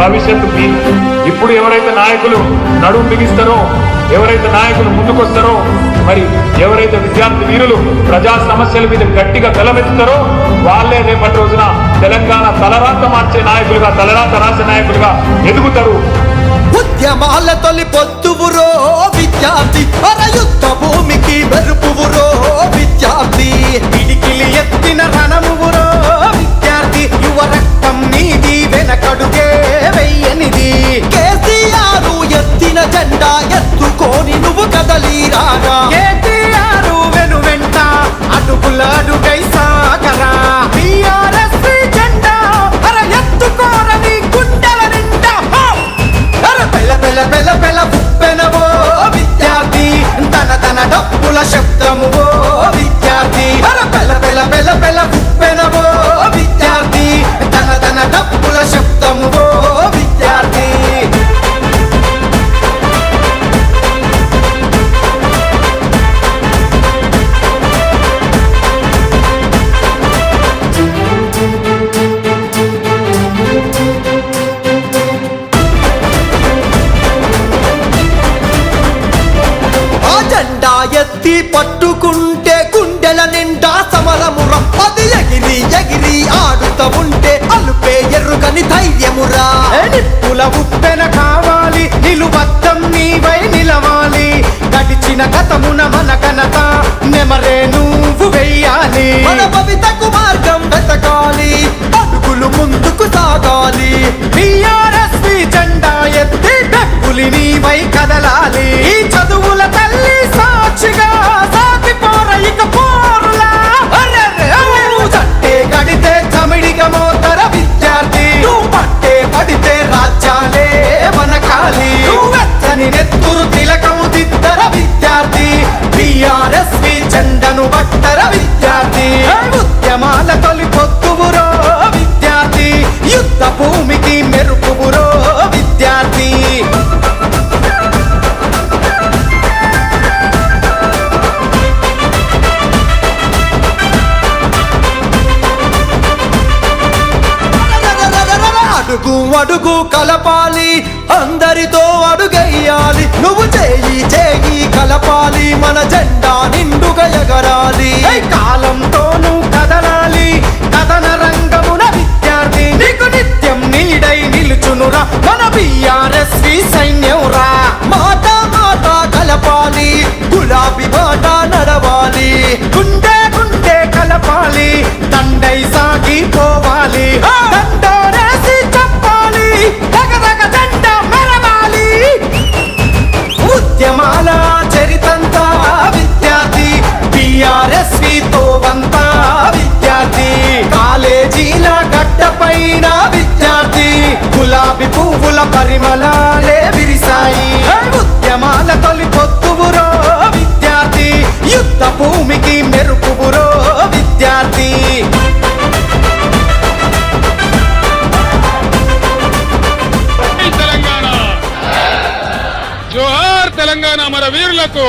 భవిష్యత్తు మీ. ఇప్పుడు ఎవరైతే నాయకులు నడుము బిగిస్తారో, ఎవరైతే నాయకులు ముందుకొస్తారో, మరి ఎవరైతే విద్యార్థి వీరులు ప్రజా సమస్యల మీద గట్టిగా గలమెత్తుతారో వాళ్ళే రేపటి రోజున తెలంగాణ తలరాత మార్చే నాయకులుగా, తలరాత రాసే నాయకులుగా ఎదుగుతారు. ఉద్యమాల తొలి పొద్దువురో విద్యార్థి, యుద్ధ భూమికి మెరుపువురో విద్యార్థి, పిడికిలి ఎత్తిన రణమువురో విద్యార్థి, యువ రక్తం నీది వెనకడుగే వెయ్యనిది. కేసీఆర్ ఎత్తిన జెండా ఎత్తుకొని నువ్వు కదలి రాగా, కేటీఆర్ వెను వెంట అడుగుల అడుగై సాగరా. టీఆర్ఎస్ జెండా ఎత్తుకోరని గుండెల నిండా పెల పెల పెల పెల పుప్పెనవో విద్యార్థి, తన తన డప్పుల శబ్దము విద్యార్థి. పెల పెల పెల పెల పుప్పెనవో విద్యార్థి, తన తన డప్పుల శబ్దము విద్యార్థి. జెండా ఎత్తి పట్టుకుంటే గుండెల నిండా సమరమురా, అది ఎగిరి ఎగిరి ఆడుతా ఉంటే అలుపే ఎరుగని ధైర్యమురా. నిప్పుల ఉప్పెన కావాలి, నిలువద్దం నీవై నిలవాలి, గడిచిన గతమున మన ఘనత నెమరే నువ్వు వెయ్యాలి. మన భవితకు మార్గం వెతకాలి, అడుగులు ముందుకు సాగాలి. టీఆర్ఎస్ జెండా ఎత్తి డబ్బులి నీవై కదలాలి. ఈ చదువుల తల్లి సాక్షిగా సాగిపోర ఇక పోరులా. చట్టే గడితే చమిడిగా మోతర విద్యార్థి, నువ్వు పట్టే పడితే రాజ్యాలే వనకాలి. వెచ్చని నెత్తురు తిలకము దిద్దర విద్యార్థి, టీఆర్ఎస్ జెండను పట్టర విద్యార్థి. ఉద్యమాల తొలి పొత్తువురో విద్యార్థి, యుద్ధ భూమికి మెరుపువురో విద్యార్థి. అడుగు అడుగు కలపాలి, అందరితో అడుగెయ్యాలి, నువ్వు చేయి చేయి కలపాలి, మన జెండా నిండుగా ఎగరాలి. కాలంతోనూ కదలాలి, కథన రంగమున విద్యార్థి, నీకు నిత్యం నీడై నిలుచునురా మన బీఆర్ఎస్ సైన్యంరా. మాట మాట కలపాలి, గులాబీ మాట నడవాలి, గుండె గుండె కలపాలి, దండై సాగిపోవాలి. దండోరేసి చెప్పాలి, రగరగ దండ మెరవాలి. ఉద్యమాల చరితంతా విద్యార్థి, టీఆర్ఎస్ తోవంతా విద్యార్థి, కాలేజీల గడ్డపైన విద్యార్థి, గులాబీ పువ్వుల పరిమళాలే విరిసాయి. ఉద్యమాల తొలి పొత్తువురో విద్యార్థి, యుద్ధ భూమికి మెరుపువురో విద్యార్థి. తెలంగాణ జోహార్, తెలంగాణ మన వీరులకు.